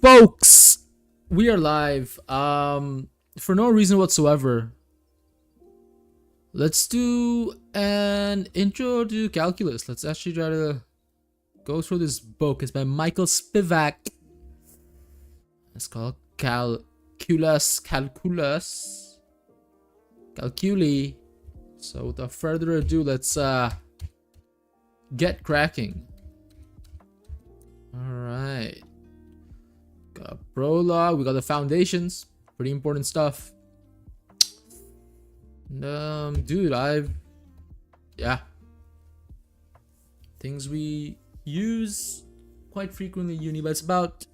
Folks, we are live. For no reason whatsoever, let's do an intro to calculus. Let's actually try to go through this book. It's by Michael Spivak. It's called Calculus. Calculi. So without further ado, let's get cracking. Alright. Got a prologue, we got the foundations. Pretty important stuff. Dude, yeah. Things we use quite frequently in uni, but it's about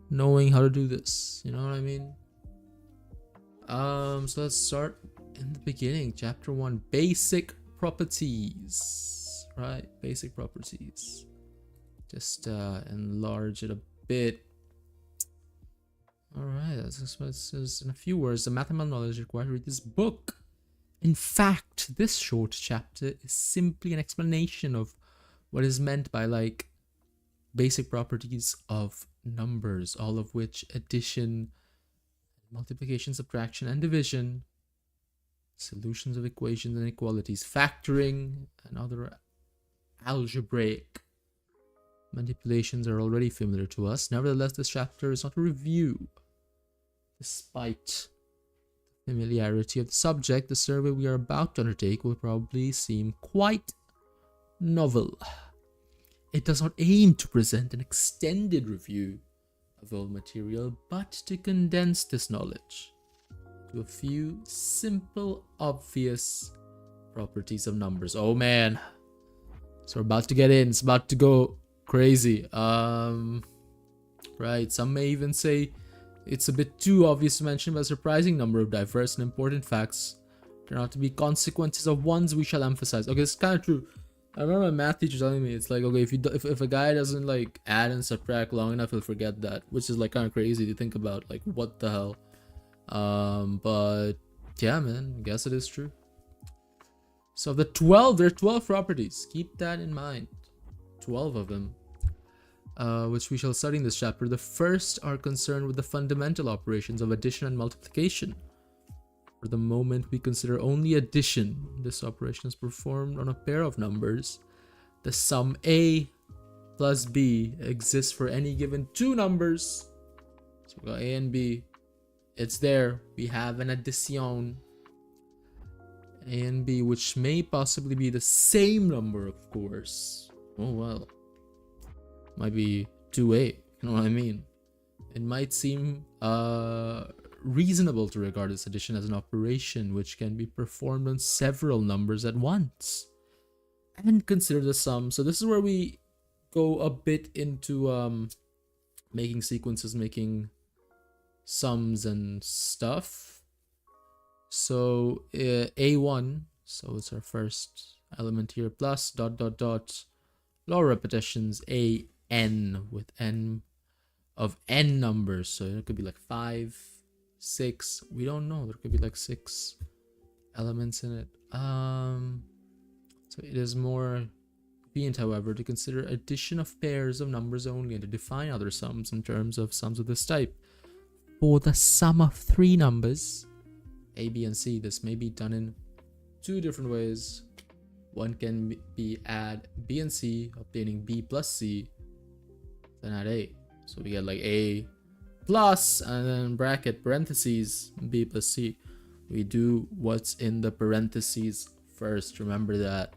knowing how to do this. You know what I mean? So let's start in the beginning. Chapter 1, basic properties. Right, basic properties. Just enlarge it a bit. Alright, that's in a few words. The mathematical knowledge required to read this book. In fact, this short chapter is simply an explanation of what is meant by like basic properties of numbers, all of which addition, multiplication, subtraction, and division, solutions of equations and inequalities, factoring, and other algebraic manipulations are already familiar to us. Nevertheless, this chapter is not a review. Despite the familiarity of the subject, the survey we are about to undertake will probably seem quite novel. It does not aim to present an extended review of all material, but to condense this knowledge to a few simple, obvious properties of numbers. Oh man, so we're about to get in. It's about to go crazy. Right, some may even say it's a bit too obvious to mention, but a surprising number of diverse and important facts turn out to be consequences of ones we shall emphasize. Okay, it's kind of true. I remember my math teacher telling me, it's like, okay, if a guy doesn't like add and subtract long enough, he'll forget that, which is like kind of crazy to think about. Like, what the hell? But yeah, man, I guess it is true. So there are 12 properties. Keep that in mind. 12 of them. Which we shall study in this chapter. The first are concerned with the fundamental operations of addition and multiplication. For the moment, we consider only addition. This operation is performed on a pair of numbers. The sum A plus B exists for any given two numbers. So we got A and B. It's there. We have an addition. A and B, which may possibly be the same number, of course. Oh well. Might be 2A, you know what I mean? It might seem reasonable to regard this addition as an operation which can be performed on several numbers at once. And consider the sum. So this is where we go a bit into making sequences, making sums and stuff. So A1, so it's our first element here, plus dot dot dot, law of repetitions, an with n of n numbers. So it could be like 5, 6, we don't know, there could be like 6 elements in it. So it is more convenient, however, to consider addition of pairs of numbers only and to define other sums in terms of sums of this type. For the sum of 3 numbers, a, b, and c, this may be done in 2 different ways. One can be add b and c, obtaining b plus c, then add a. So we get like a plus, and then bracket, parentheses, b plus c. We do what's in the parentheses first, remember that.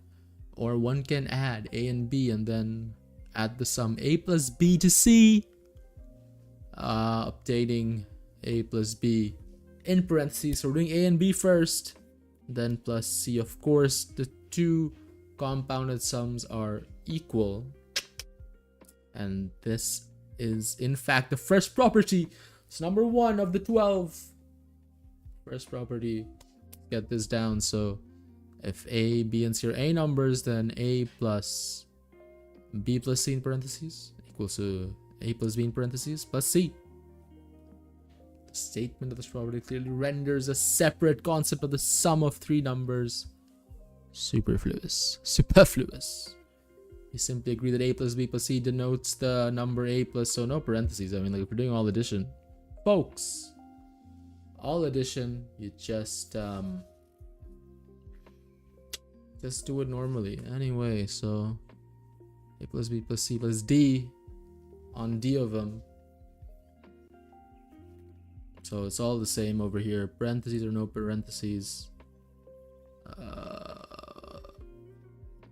Or one can add a and b and then add the sum a plus b to c, obtaining a plus b in parentheses. So we're doing a and b first, then plus c. Of course, the two compounded sums are equal, and this is in fact the first property. It's number 1 of the 12. First property, get this down. So if a, b, and c are a numbers, then a plus b plus c in parentheses equals to a plus b in parentheses plus c. The statement of this property clearly renders a separate concept of the sum of 3 numbers superfluous. We simply agree that a plus b plus c denotes the number a plus, so no parentheses. I mean, like, if we're doing all addition, folks, all addition, you just do it normally. Anyway, so a plus b plus c plus d on d of them. So it's all the same over here. Parentheses or no parentheses.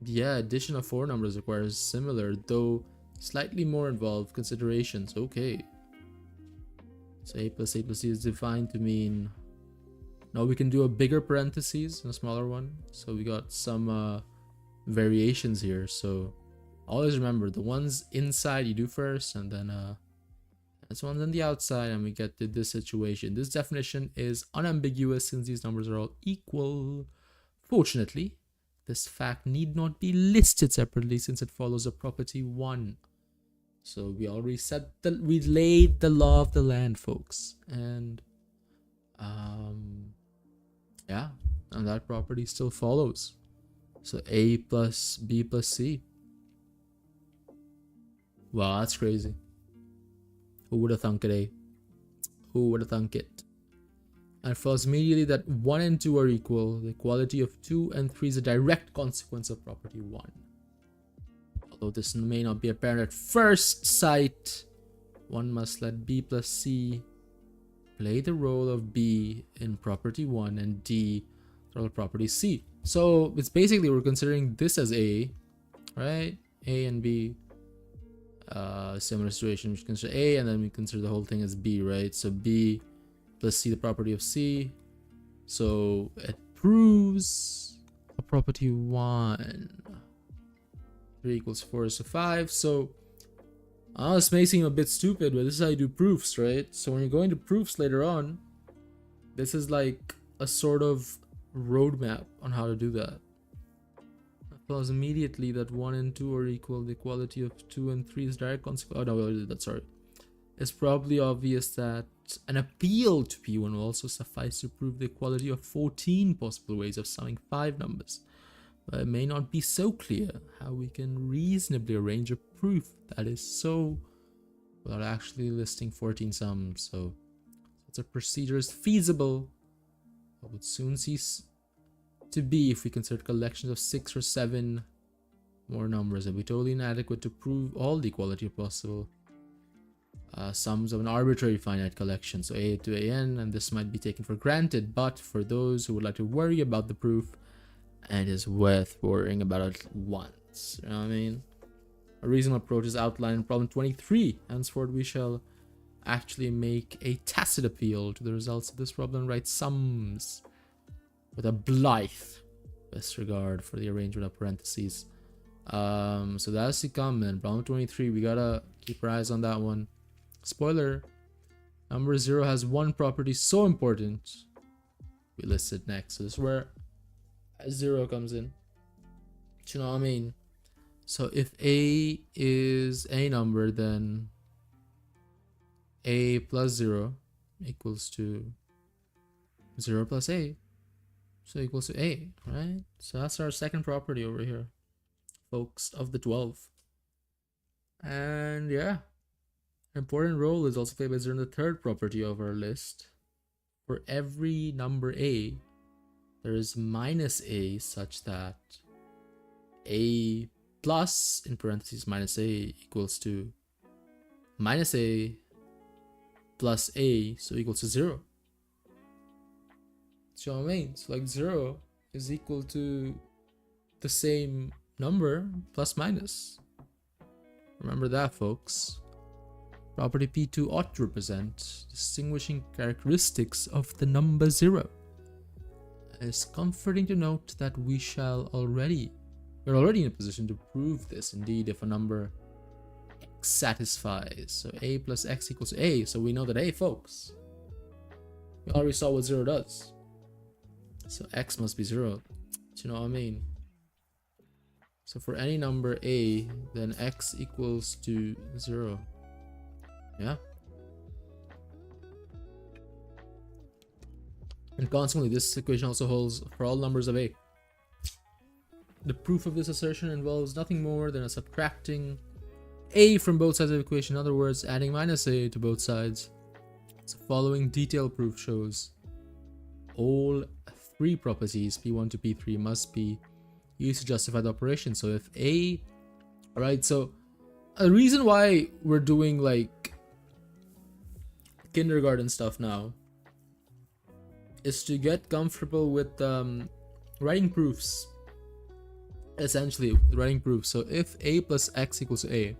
Yeah, addition of 4 numbers requires similar, though slightly more involved considerations. Okay. So a plus c is defined to mean... Now we can do a bigger parentheses and a smaller one. So we got some variations here. So always remember, the ones inside you do first, and then this one's on the outside, and we get to this situation. This definition is unambiguous since these numbers are all equal. Fortunately, this fact need not be listed separately since it follows a property 1. So we already we laid the law of the land, folks. And yeah, and that property still follows. So a plus b plus c. Wow, that's crazy. Who would have thunk it, eh? Who would have thunk it? And it follows immediately that 1 and 2 are equal. The equality of 2 and 3 is a direct consequence of property 1. Although this may not be apparent at first sight, one must let b plus c play the role of b in property 1 and d the role of property c. So it's basically, we're considering this as a, right? A and b. Similar situation, we consider a, and then we consider the whole thing as b, right? So b plus c, the property of c. So it proves a property 1. 3 equals 4 is to 5. So this may seem a bit stupid, but this is how you do proofs, right? So when you're going to proofs later on, this is like a sort of roadmap on how to do that. Follows immediately that 1 and 2 are equal. The equality of 2 and 3 is direct consequence. Oh no, we already did that, sorry. It's probably obvious that an appeal to P1 will also suffice to prove the equality of 14 possible ways of summing 5 numbers. But it may not be so clear how we can reasonably arrange a proof that is so without actually listing 14 sums. So such a procedure is feasible, but would soon cease to be if we consider collections of 6 or 7 more numbers. It would be totally inadequate to prove all the equality of possible sums of an arbitrary finite collection, so a to an, and this might be taken for granted, but for those who would like to worry about the proof, and it is worth worrying about it once. You know what I mean? A reasonable approach is outlined in problem 23. Henceforth, we shall actually make a tacit appeal to the results of this problem and write sums with a blithe disregard for the arrangement of parentheses. So that's to come then. Problem 23, we gotta keep our eyes on that one. Spoiler, number 0 has one property so important, we list it next. So this is where 0 comes in. Do you know what I mean? So if a is a number, then a plus 0 equals to 0 plus a. So equals to a, right? So that's our second property over here, folks, of the 12. And yeah, an important role is also played by 0 in the third property of our list. For every number a, there is minus a such that a plus, in parentheses, minus a equals to minus a plus a, so equals to 0. Do you know what I mean? So like 0 is equal to the same number plus minus. Remember that, folks. Property P2 ought to represent distinguishing characteristics of the number 0. It's comforting to note that we're already in a position to prove this. Indeed, if a number x satisfies, so a plus x equals a, so we know that a, folks, we already saw what 0 does. So x must be 0. Do you know what I mean? So for any number a, then x equals to 0. Yeah. And consequently, this equation also holds for all numbers of a. The proof of this assertion involves nothing more than a subtracting a from both sides of the equation. In other words, adding minus a to both sides. So following detailed proof shows all three properties p1 to p3 must be used to justify the operation. So if a, right, so a reason why we're doing like kindergarten stuff now is to get comfortable with writing proofs. Essentially writing proofs. So if a plus x equals to a,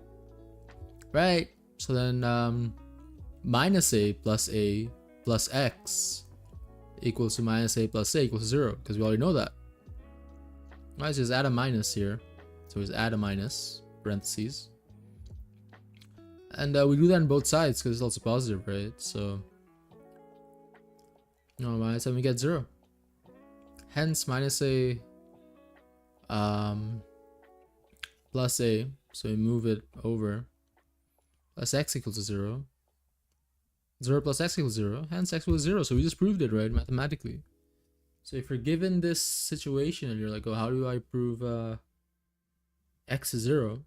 right, so then minus a plus x equals to minus a plus a equals to 0, because we already know that. Right, so just add a minus here. So just add a minus, parentheses. And we do that on both sides because it's also positive, right? So, no, minus, and we get 0. Hence, minus a plus a, so we move it over, plus x equals to 0. 0 plus x equals 0, hence x equals 0. So we just proved it, right, mathematically. So if you're given this situation and you're like, oh, how do I prove x is 0,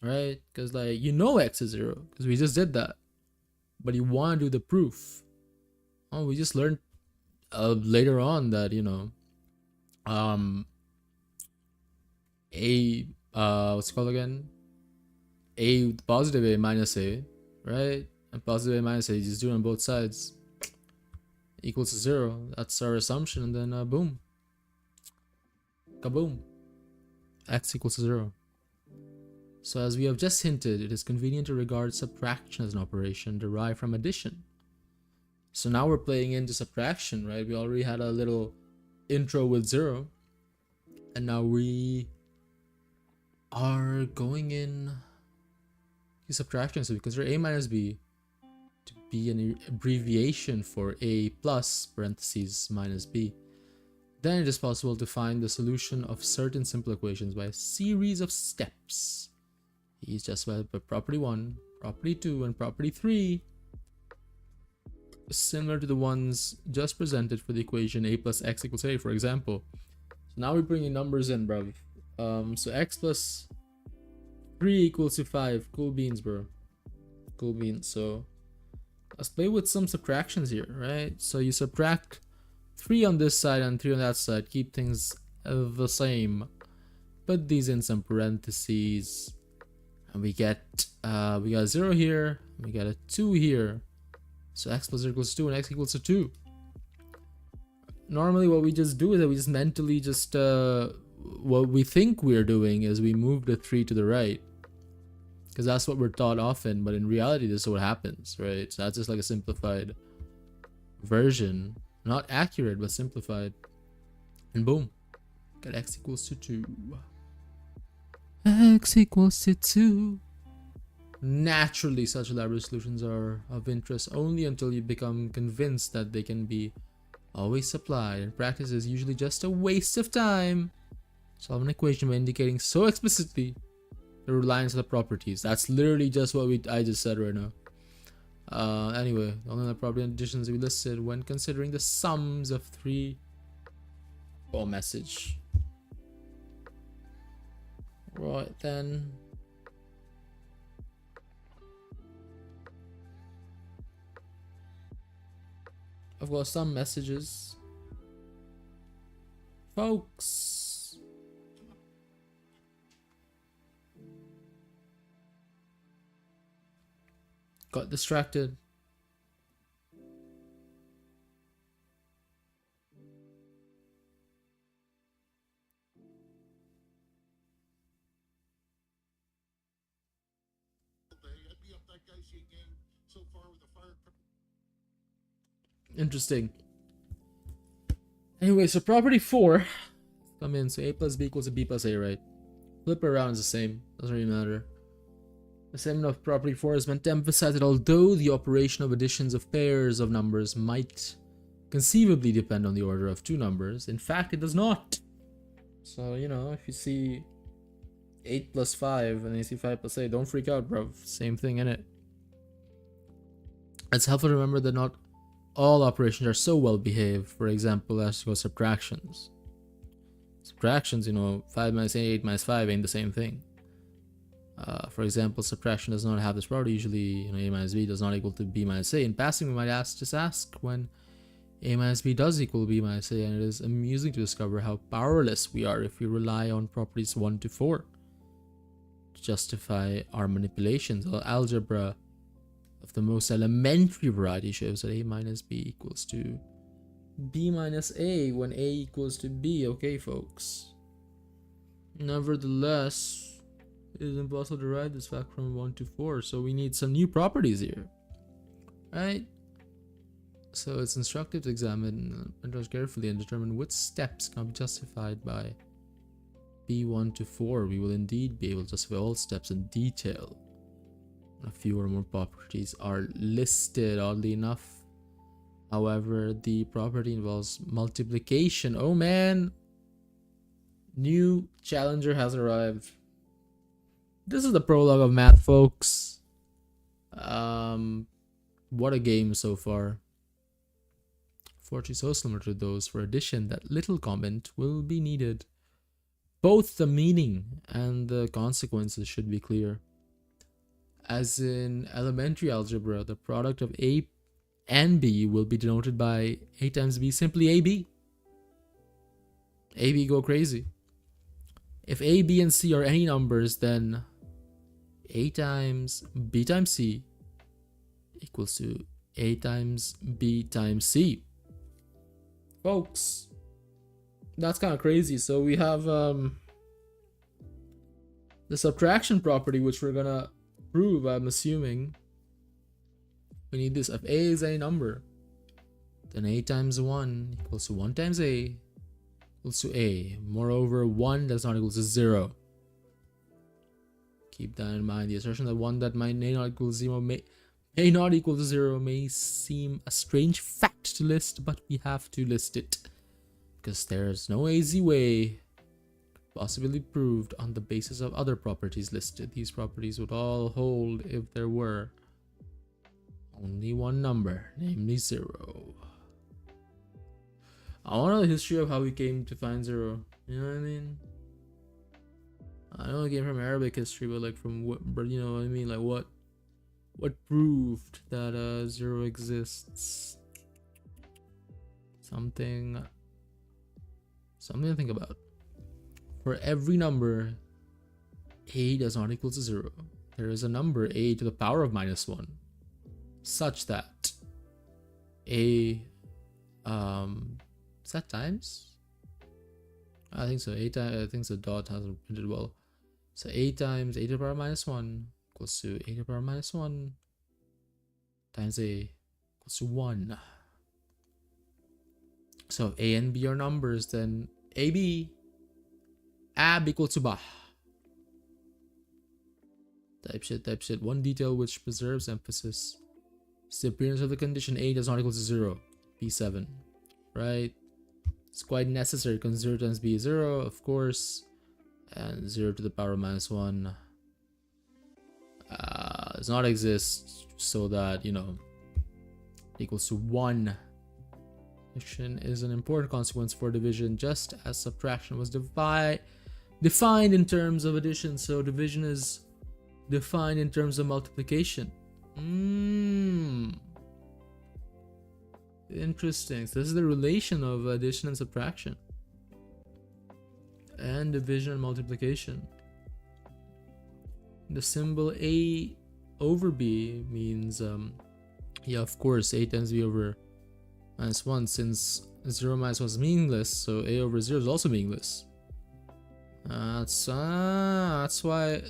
right? Because like, you know x is 0 because we just did that, but you want to do the proof. Oh, we just learned later on that, you know, what's it called again? A positive a minus a, right? And positive a minus a, you just do it on both sides, equals to 0. That's our assumption, and then boom, kaboom, x equals to 0. So as we have just hinted, it is convenient to regard subtraction as an operation derived from addition. So now we're playing into subtraction, right? We already had a little intro with 0, and now we are going in to subtraction. So we consider a minus b to be an abbreviation for a plus parentheses minus b. Then it is possible to find the solution of certain simple equations by a series of steps. He's justified by property 1, property 2, and property 3, similar to the ones just presented for the equation a plus x equals a, for example. So now we're bringing numbers in, bruv. So x plus 3 equals to 5. Cool beans, bro. Cool beans. So let's play with some subtractions here, right? So you subtract 3 on this side and 3 on that side. Keep things the same. Put these in some parentheses. And we got 0 here. We got a 2 here. So x plus 0 equals 2 and x equals to 2. Normally what we just do is that we just mentally just what we think we're doing is we move the 3 to the right, because that's what we're taught often, but in reality this is what happens, right? So that's just like a simplified version, not accurate but simplified, and boom, got x equals to 2. X equals to 2. Naturally, such elaborate solutions are of interest only until you become convinced that they can be always supplied, and practice is usually just a waste of time. Solve an equation by indicating so explicitly the reliance on the properties. That's literally just what I just said right now. Anyway, only the property additions we listed when considering the sums of 3 message. Right then. I've got some messages. Folks. Got distracted. Interesting. Anyway, so property 4 come in. So a plus b equals to b plus a, right? Flip it around is the same. Doesn't really matter. The statement of property 4 is meant to emphasize that although the operation of additions of pairs of numbers might conceivably depend on the order of two numbers, in fact it does not. So, you know, if you see 8 plus 5 and you see 5 plus 8, don't freak out, bro. Same thing in it. It's helpful to remember that not all operations are so well behaved, for example, as to subtractions. Subtractions, 5 minus 8, 8 minus 5 ain't the same thing. For example, subtraction does not have this property. Usually, a minus b does not equal to b minus a. In passing, we might just ask when a minus b does equal b minus a, and it is amusing to discover how powerless we are if we rely on properties 1 to 4 to justify our manipulations. Well, algebra of the most elementary variety shows that a minus b equals to b minus a when a equals to b. Okay, folks. Nevertheless, it is impossible to derive this fact from 1 to 4, so we need some new properties here, right? So it's instructive to examine and carefully and determine which steps can be justified by b1 to 4. We will indeed be able to justify all steps in detail. A few or more properties are listed, oddly enough. However, the property involves multiplication. Oh man! New challenger has arrived. This is the prologue of math, folks. What a game so far. Fortunately, so similar to those for addition that little comment will be needed. Both the meaning and the consequences should be clear. As in elementary algebra, the product of a and b will be denoted by a times b, simply ab. AB go crazy. If a, b, and c are any numbers, then a times b times c equals to a times b times c. Folks, that's kind of crazy. So we have the subtraction property, which we're gonna prove, I'm assuming. We need this. If a is any number, then a times 1 equals to 1 times a equals to a. Moreover, 1 does not equal to 0. Keep that in mind. The assertion that 1 that may not equal to 0 may not equal to 0 may seem a strange fact to list, but we have to list it because there's no easy way possibly proved on the basis of other properties listed. These properties would all hold if there were only one number, namely 0. I want to know the history of how we came to find 0. You know what I mean? I know it came from Arabic history, but like from what? But you know what I mean? Like what proved that 0 exists? Something to think about. For every number a does not equal to 0, there is a number a to the power of -1, such that a is that times? I think so. I think the dot hasn't printed well. So a times a to the power of -1 equals to a to the power of -1 times a equals to 1. So if a and b are numbers, then ab equals to bah. Type shit. One detail which preserves emphasis is the appearance of the condition a does not equal to 0, b7, right? It's quite necessary because 0 times b is 0, of course, and 0 to the power of -1 does not exist, so that, equals to 1. Addition is an important consequence for division, just as subtraction was defined in terms of addition, so division is defined in terms of multiplication. Interesting. So this is the relation of addition and subtraction, and division and multiplication. The symbol a over b means of course, a times b over -1, since 0 minus 1 is meaningless, so a over 0 is also meaningless. That's why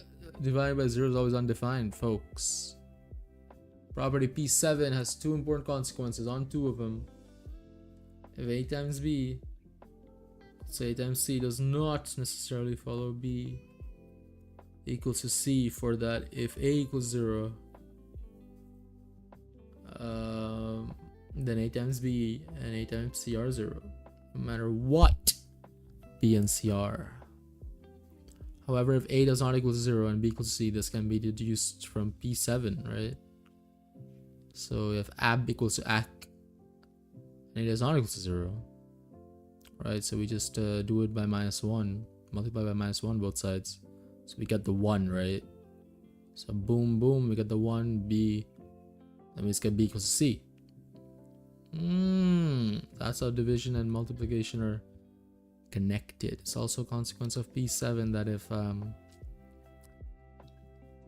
divided by 0 is always undefined, folks. Property P7 has two important consequences on two of them. If a times b, so a times c does not necessarily follow b equals to c, for that if a equals 0, then a times b and a times c are 0, no matter what b and c are. However, if a does not equal to 0 and b equals to c, this can be deduced from P7, right? So if ab equals to ac and it does not equal to 0, right? So we just do it by -1, multiply by -1 both sides, so we get the 1, right? So boom boom, we get the 1. B, that means get B equals to C. That's how division and multiplication are connected. It's also a consequence of P7 that if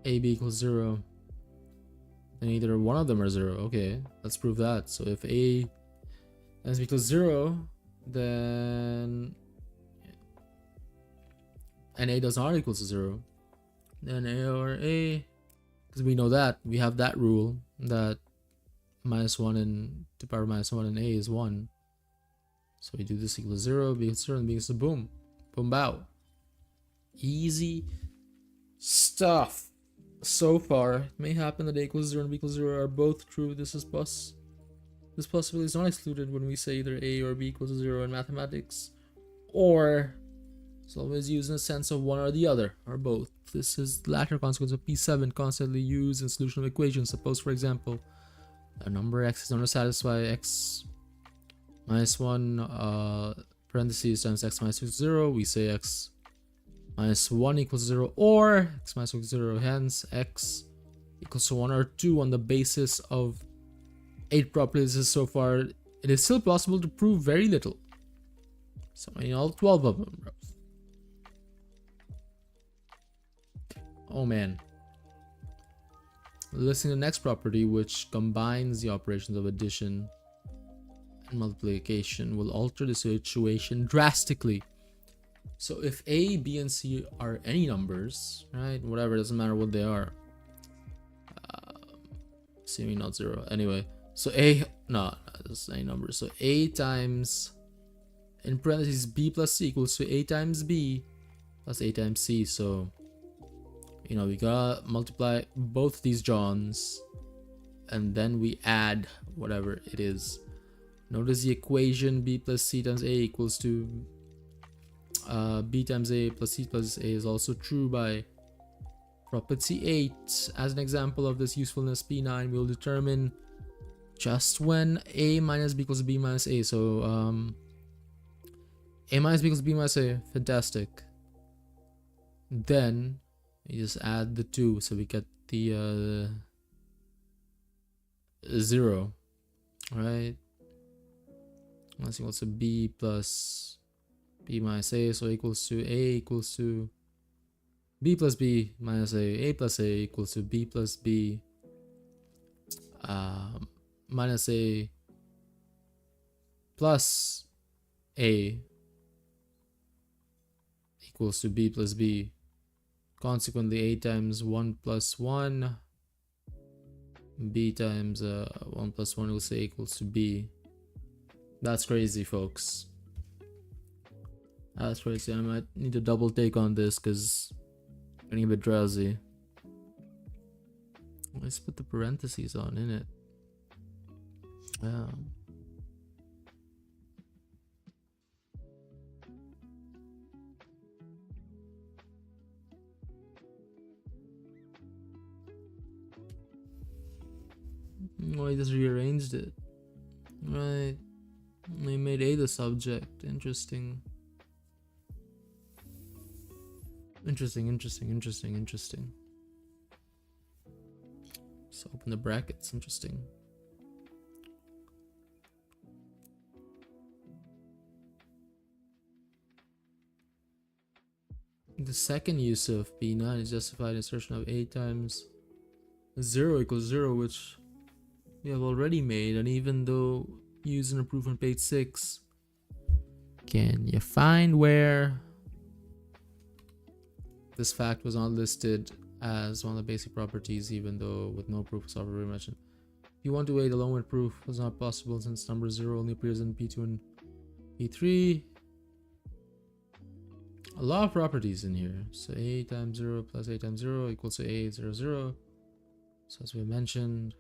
AB equals 0, then either one of them are 0. Okay, let's prove that. So if A is equals 0, then and A does not equal to 0, then A or A, because we know that we have that rule that -1 and to power -1 and A is 1. So we do this equals 0, B equals 0, and B equals to boom. Boom bow. Easy stuff. So far, it may happen that A equals 0 and B equals 0 are both true. This possibility is not excluded when we say either A or B equals 0 in mathematics, or it's always used in the sense of one or the other, or both. This is the latter consequence of P7 constantly used in solution of equations. Suppose, for example, a number x is known to satisfy x -1 parentheses times x minus 0. We say x -1 equals 0 or x minus 1 equals 0. Hence, x equals to 1 or 2 on the basis of 8 properties. So far, it is still possible to prove very little. So, all 12 of them, bro. Oh man. Listing the next property, which combines the operations of addition and multiplication, will alter the situation drastically. So if A, B, and C are any numbers, right? Whatever, doesn't matter what they are. Assuming not 0. Anyway, so A, no, this is any number. So A times, in parentheses, B plus C equals to A times B plus A times C. So, we gotta multiply both these Johns, and then we add whatever it is. Notice the equation B plus C times A equals to B times A plus C plus A is also true by property 8. As an example of this usefulness, P9 will determine just when A minus B equals B minus A. So A minus B equals B minus A, fantastic. Then you just add the 2, so we get the 0, right? That's equals to B plus B minus A, so equals to A equals to B plus B minus A plus A equals to B plus B minus A plus A equals to B plus B. Consequently, A times 1 plus 1, B times 1 plus 1 will say equals to B. That's crazy, folks. That's crazy. I might need to double take on this because I'm getting a bit drowsy. Let's put the parentheses on, innit? Yeah. Oh, I just rearranged it. Right. I made A the subject. Interesting. Interesting. So open the brackets. Interesting. The second use of P9 is justified assertion of A times 0 equals 0, which we have already made, and even though used in a proof on page 6, can you find where this fact was not listed as one of the basic properties, even though with no proof was already mentioned? If you want to wait alone with proof was not possible since number 0 only appears in P2 and P3. A lot of properties in here. So A times 0 plus A times 0 equals to A 0 0. So as we mentioned,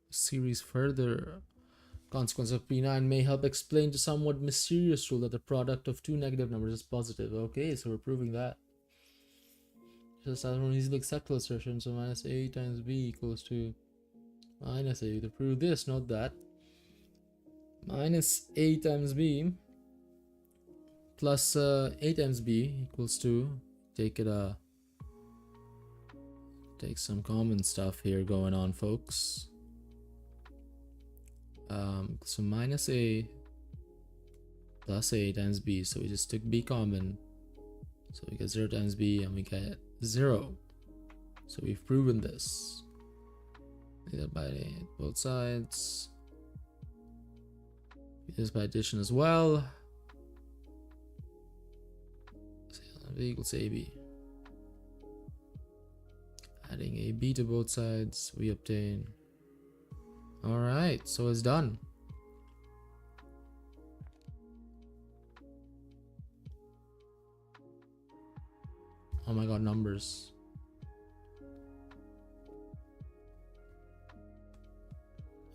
series further consequence of P9 may help explain the somewhat mysterious rule that the product of two negative numbers is positive. Okay, so we're proving that. Just as one easily acceptable assertion, so minus A times B equals to minus A. To prove this, note that minus a times b plus a times b equals 2. Take some common stuff here going on, folks. So minus a plus a times b, so we just took b common, so we get 0 times b and we get 0. So we've proven this. Do that by both sides. Do this by addition as well. B equals AB. Adding AB to both sides, we obtain. Alright, so it's done. Oh my god, numbers.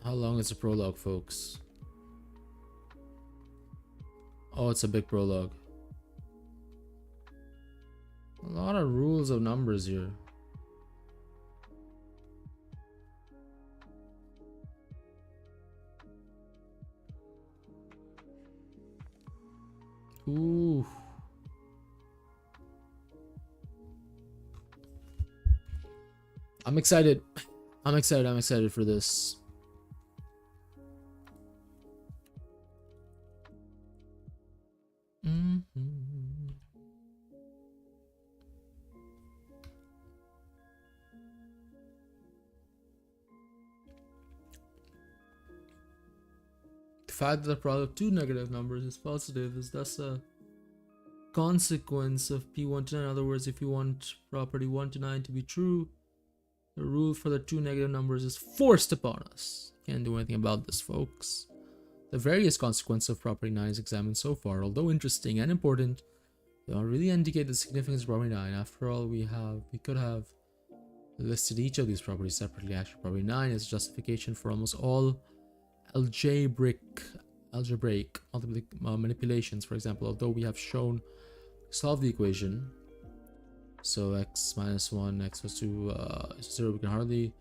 How long is the prologue, folks? Oh, it's a big prologue. A lot of rules of numbers here. Ooh. I'm excited. I'm excited for this. The fact that the product of two negative numbers is positive is thus a consequence of P1 to 9. In other words, if you want property 1 to 9 to be true, the rule for the two negative numbers is forced upon us. Can't do anything about this, folks. The various consequences of property 9 is examined so far, although interesting and important, they don't really indicate the significance of property 9. After all, we could have listed each of these properties separately. Actually, property 9 is justification for almost all algebraic manipulations. For example, although we have shown solve the equation, so x minus 1 x was 2 0, we can hardly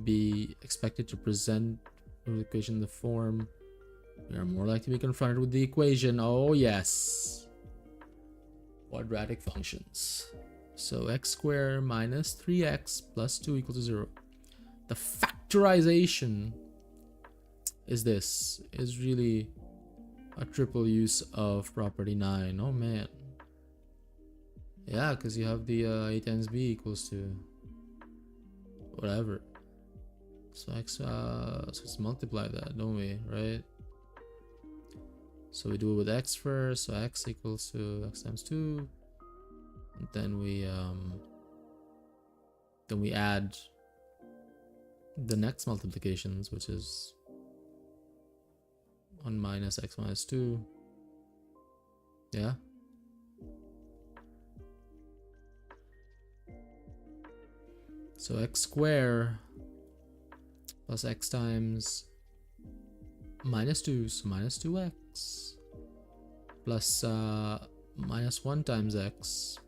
be expected to present the equation in the form. We are more likely to be confronted with the equation. Oh yes, quadratic functions. So x squared minus 3x plus 2 equals to 0. The factorization is really a triple use of property 9. Oh man. Yeah, because you have the a times b equals to whatever. So x, so let's multiply that, don't we? Right? So we do it with x first. So x equals to x times 2, and then we add the next multiplications, which is 1 minus x minus 2. Yeah. So x squared plus x times minus 2, so minus 2x plus minus 1 times x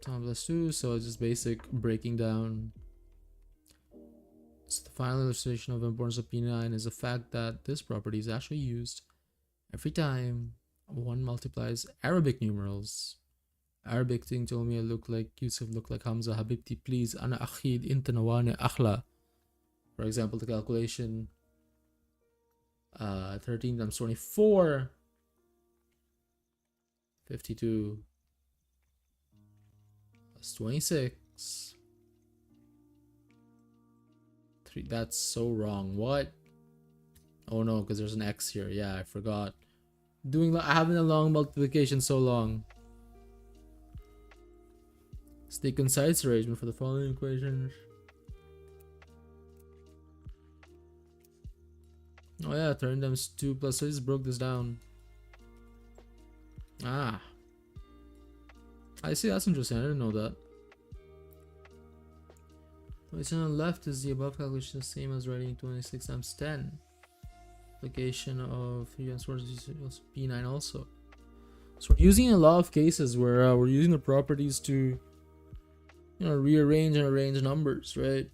plus 2. So it's just basic breaking down. So the final illustration of importance of P9 is the fact that this property is actually used every time one multiplies Arabic numerals. Arabic thing told me I look like Yusuf, look like Hamza. Habibti, please. Ana akhid, inta nawani akhla. For example, the calculation 13 times 24, 52 plus 26. That's so wrong. What? Oh no, because there's an x here. Yeah, I forgot. Having a long multiplication so long. Stay concise arrangement for the following equations. Oh yeah, 13 times 2 plus, so I just broke this down. Ah, I see, that's interesting. I didn't know that. What's on the left is the above calculation, the same as writing 26 times 10. Application of 3 times 4 is P9 also. So we're using a lot of cases where we're using the properties to, rearrange and arrange numbers, right?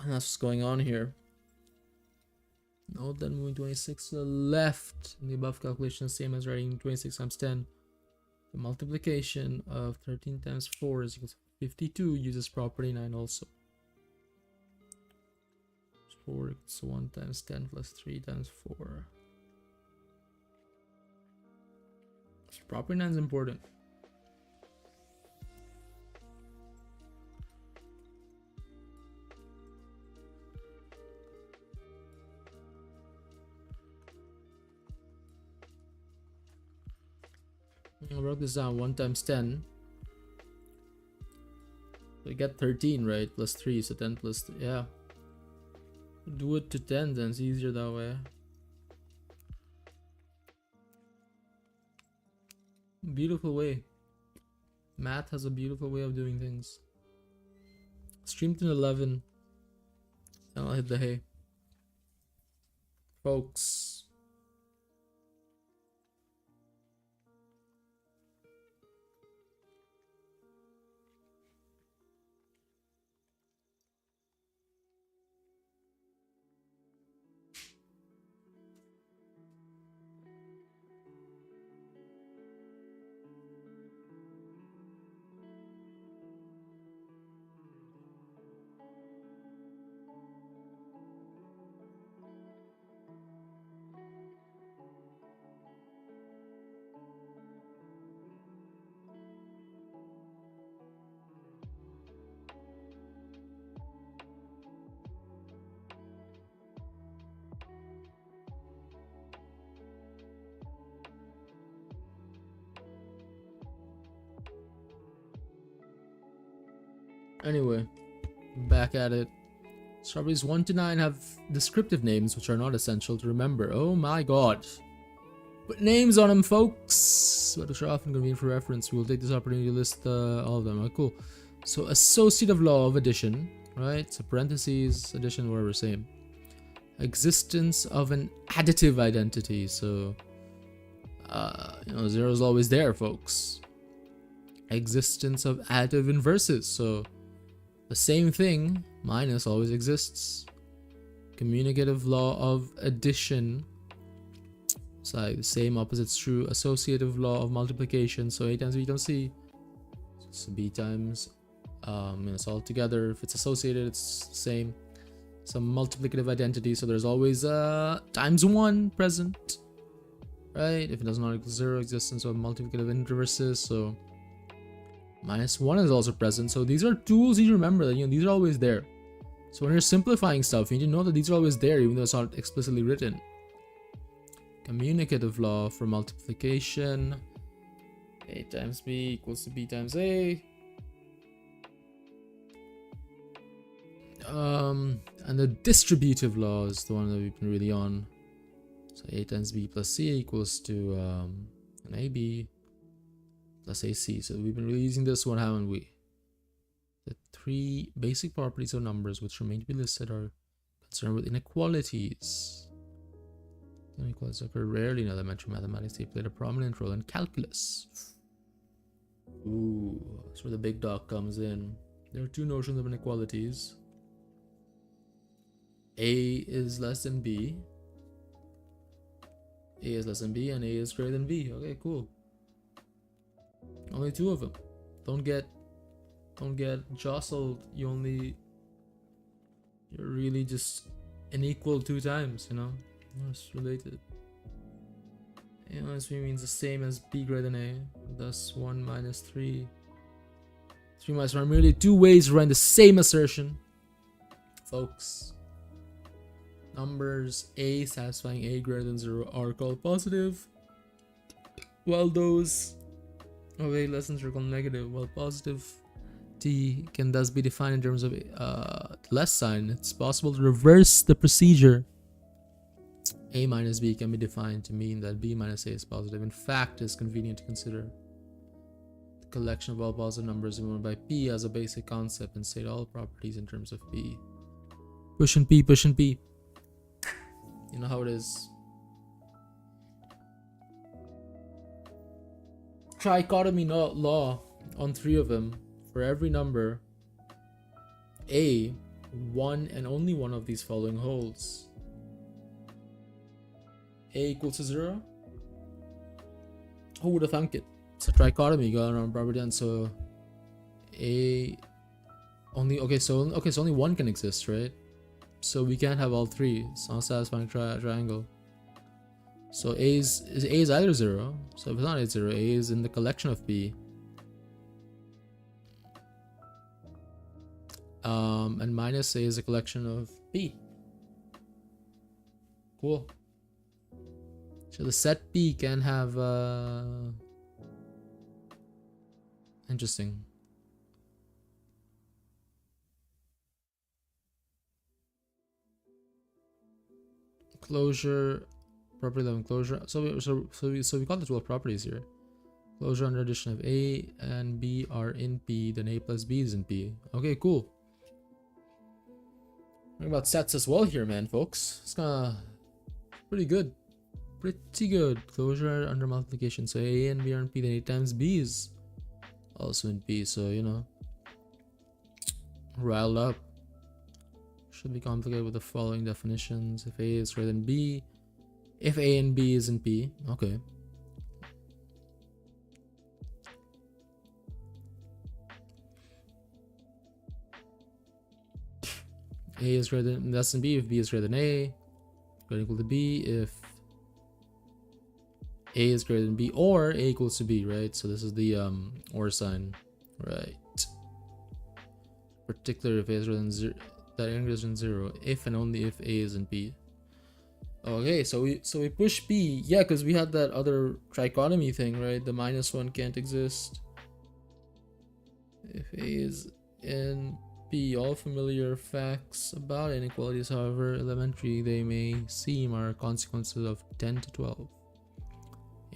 And that's what's going on here. Note that moving 26 to the left in the above calculation is same as writing 26 times 10. The multiplication of 13 times 4 is equal to 52 uses property 9 also. 4 equals 1 times 10 plus 3 times 4. So property 9 is important. I wrote this down. 1 times 10. So we get 13, right? Plus 3, so 10 plus 3. Yeah. Do it to 10, then it's easier that way. Beautiful way. Math has a beautiful way of doing things. Stream to 11. Then I'll hit the hay. Folks. Anyway, back at it. Strawberries 1 to 9 have descriptive names which are not essential to remember. Oh my god. Put names on them, folks! But which are often convenient for reference. We will take this opportunity to list all of them. Oh, cool. So, associative law of addition, right? So, parentheses, addition, whatever, same. Existence of an additive identity. So, 0 is always there, folks. Existence of additive inverses. So, the same thing, minus, always exists. Communicative law of addition. It's like the same, opposites true. Associative law of multiplication. So A times B times C. So B times, it's all together. If it's associated, it's the same. Some multiplicative identity. So there's always times 1 present. Right? If it does not equal 0, existence of multiplicative inverses. So minus 1 is also present. So these are tools you remember that these are always there. So when you're simplifying stuff, you need to know that these are always there, even though it's not explicitly written. Communicative law for multiplication. A times B equals to B times A. And the distributive law is the one that we've been really on. So A times B plus C equals to an AB plus AC. So we've been really using this one, haven't we? The 3 basic properties of numbers which remain to be listed are concerned with inequalities. Inequalities occur rarely in elementary mathematics. They played a prominent role in calculus. Ooh, that's where the big dog comes in. There are 2 notions of inequalities. A is less than B. A is less than B and A is greater than B. Okay, cool. Only 2 of them. Don't get jostled. You're really just unequal 2 times, It's related. A minus B means the same as B greater than A. Thus 1 minus 3. 3 minus 1 are merely 2 ways to run the same assertion. Folks. Numbers A satisfying A greater than 0 are called positive, while those of A less than 0 are called negative. While positive T can thus be defined in terms of less sign, it's possible to reverse the procedure. A minus B can be defined to mean that B minus A is positive. In fact, it's convenient to consider the collection of all positive numbers given by P as a basic concept and state all properties in terms of P. Push and P, push and P. You know how it is. Trichotomy law on 3 of them. For every number A one and only one of these following holds. A equals to 0. Who would have thunk it? It's a trichotomy going on property, and so A only so only one can exist, right? So we can't have all three. It's not a satisfying triangle. So A is either 0. So if it's not A 0, A is in the collection of B. And minus A is a collection of B. Cool. So the set B can have interesting. Closure, property level closure. So we got the 12 properties here. Closure under addition of A and B are in P, then A plus B is in P. Okay, cool. Talking about sets as well here, man, folks. It's kinda pretty good. Pretty good. Closure under multiplication. So A and B are in P, then A times B is also in P. So, you know, riled up. Should be complicated with the following definitions. If A is greater than B, if A and B is in P, okay. A is greater than less than B if B is greater than A, greater than equal to B if A is greater than B or A equals to B, right? So this is the or sign, right? Particular if A is greater than 0, that A is greater than 0, if and only if A is in B. Okay, so we push B, yeah, because we had that other trichotomy thing, right? The -1 can't exist if A is in B. All familiar facts about inequalities, however elementary they may seem, are consequences of 10 to 12.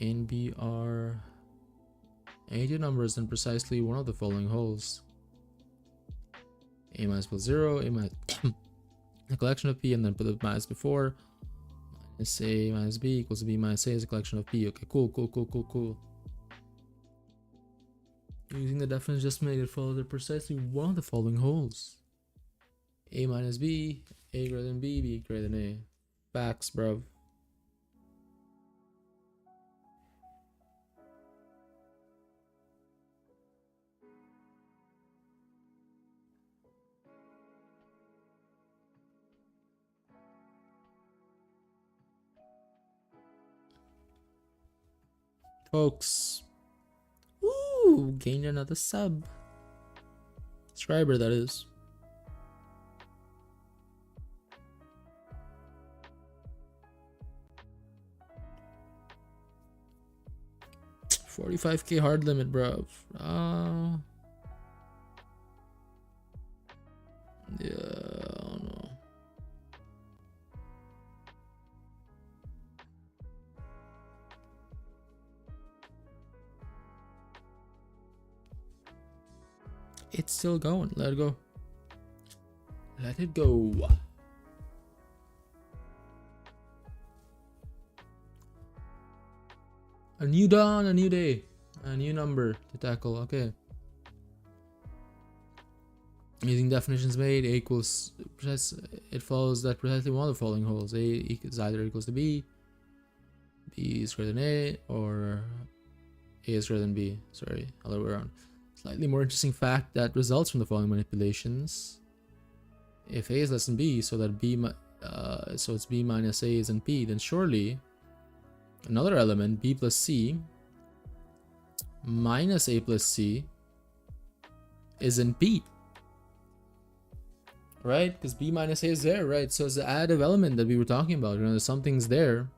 A and B are 80 numbers in precisely one of the following holes. A minus equals 0, A minus a collection of P, and then put the minus before. Minus A minus B equals to B minus A is a collection of P. Okay, cool. Using the definition just made it follow precisely one of the following holes. A minus B, A greater than B, B greater than A. Facts, bruv. Folks. Ooh, gained another subscriber, that is. $45K hard limit, bruv. Yeah, I don't know. It's still going. Let it go. Let it go. A new dawn, a new day, a new number to tackle. Okay. Using definitions made, A equals it follows that precisely one of the following holes. A is either equals to B, B is greater than A, or A is greater than B. Sorry, other way around. Slightly more interesting fact that results from the following manipulations. If A is less than B, so that so it's B minus A is in P, then surely another element, B plus C minus A plus C, is in P. Right? Because B minus A is there, right? So it's the additive element that we were talking about. You know, something's there.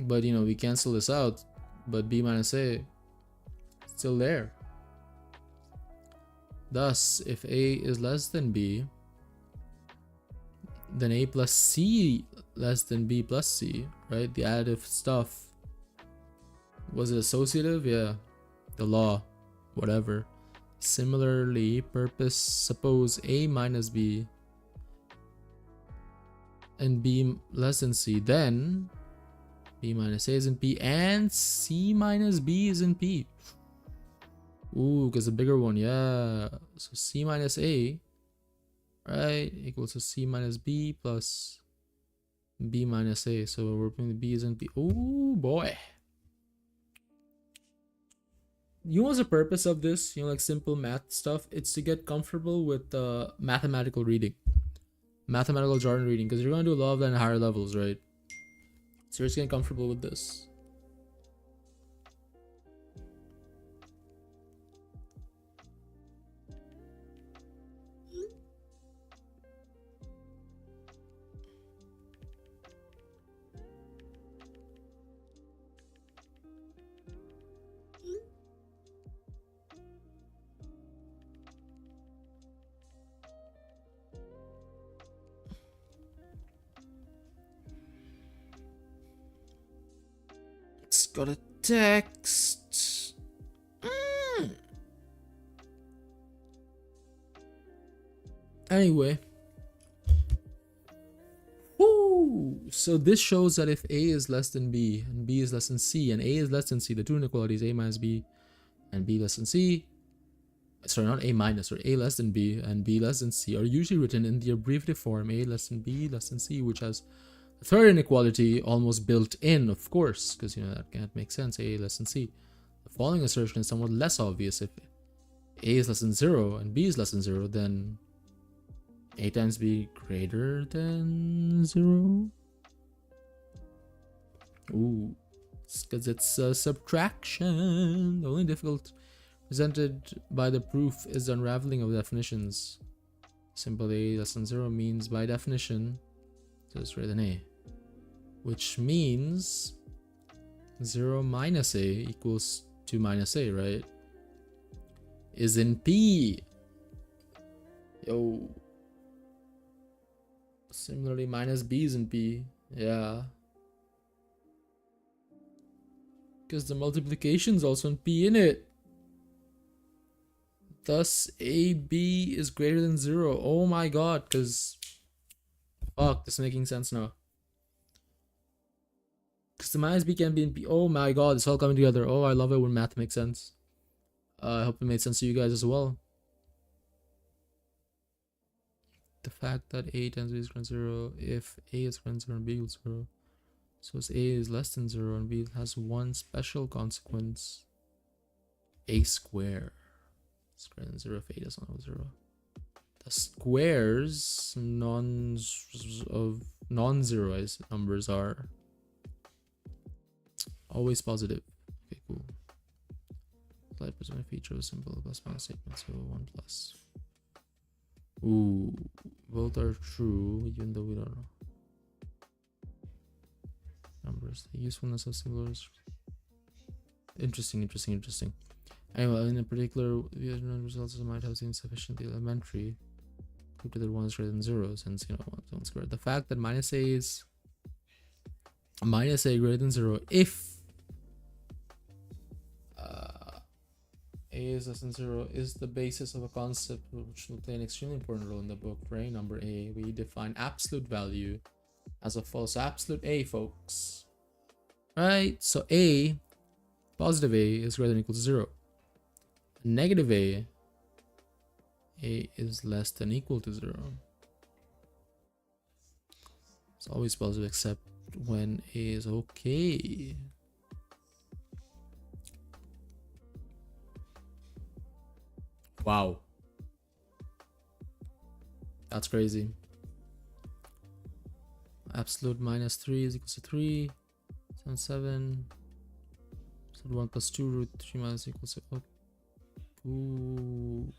But, you know, we cancel this out. But B minus A still there. Thus, if A is less than B, then A plus C less than B plus C, right? The additive stuff. Was it associative? Yeah. The law. Whatever. Similarly, suppose A minus B and B less than C, then B minus A is in P and C minus B is in P. Ooh, because the bigger one, yeah. So C minus A, right, equals to C minus B plus B minus A. So we're putting the B isn't B. Oh boy. You know what's the purpose of this? You know, like simple math stuff? It's to get comfortable with mathematical reading. Mathematical jargon reading. Because you're going to do a lot of that in higher levels, right? So you're just getting comfortable with this. It's got a text. Anyway. Woo! So this shows that if A is less than B and B is less than C and A is less than C, the two inequalities A minus B and B less than C, sorry, not A minus, or A less than B and B less than C are usually written in the abbreviative form A less than B less than C, which has the third inequality almost built in, of course, because you know that can't make sense. A less than C. The following assertion is somewhat less obvious. If A is less than 0 and B is less than 0, then A times B greater than 0. Ooh, because it's a subtraction. The only difficult presented by the proof is the unraveling of definitions. Simple A less than 0 means by definition, so it's greater than A, which means 0 minus A equals 2 minus A, right? Is in P. Yo. Similarly, minus B is in P. Yeah. Because the multiplication is also in P in it. Thus, AB is greater than 0. Oh my god, because... Fuck, this is making sense now. Because the minus B can be in P. Oh my god, it's all coming together. Oh, I love it when math makes sense. I hope it made sense to you guys as well. The fact that A times B is greater than 0 if A is greater than 0 and B equals 0. So as A is less than 0 and B has one special consequence. A square is greater than 0 if A does not have 0. The squares of non-zero numbers are always positive. Okay, cool. Apply present feature of simple plus minus statement, so 1 plus. Ooh, both are true, even though we don't know. Numbers, the usefulness of singulars. Interesting. Anyway, in a particular, the results might have seemed sufficiently elementary. Prove that 1 is greater than 0, since, you know, 1 squared. The fact that minus A is minus A greater than 0 if A is less than 0 is the basis of a concept which will play an extremely important role in the book. For any number A, we define absolute value as a false. Absolute A, folks. Right? So A, positive A, is greater than or equal to 0. Negative A is less than or equal to 0. It's always positive except when A is okay. Wow. That's crazy. Absolute minus 3 is equals to 3. 7. So 1 plus 2 root 3 minus equals to... Oh. Ooh.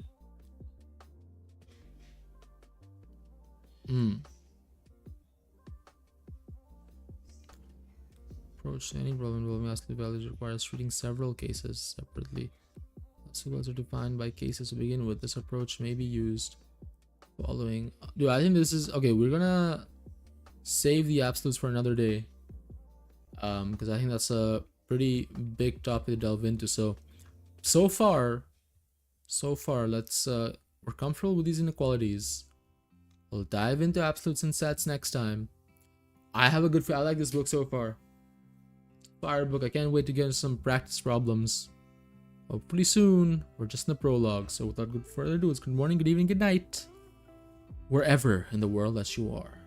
Approach to any problem involving absolute values requires treating several cases separately. Absolute are defined by cases to begin with. This approach may be used following. Dude, I think this is okay. We're gonna save the absolutes for another day, because I think that's a pretty big topic to delve into. So far, let's we're comfortable with these inequalities. We'll dive into absolutes and sets next time. I like this book so far. Fire book. I can't wait to get into some practice problems. hopefully soon. We're just in the prologue, so without further ado, it's good morning, good evening, good night, wherever in the world that you are.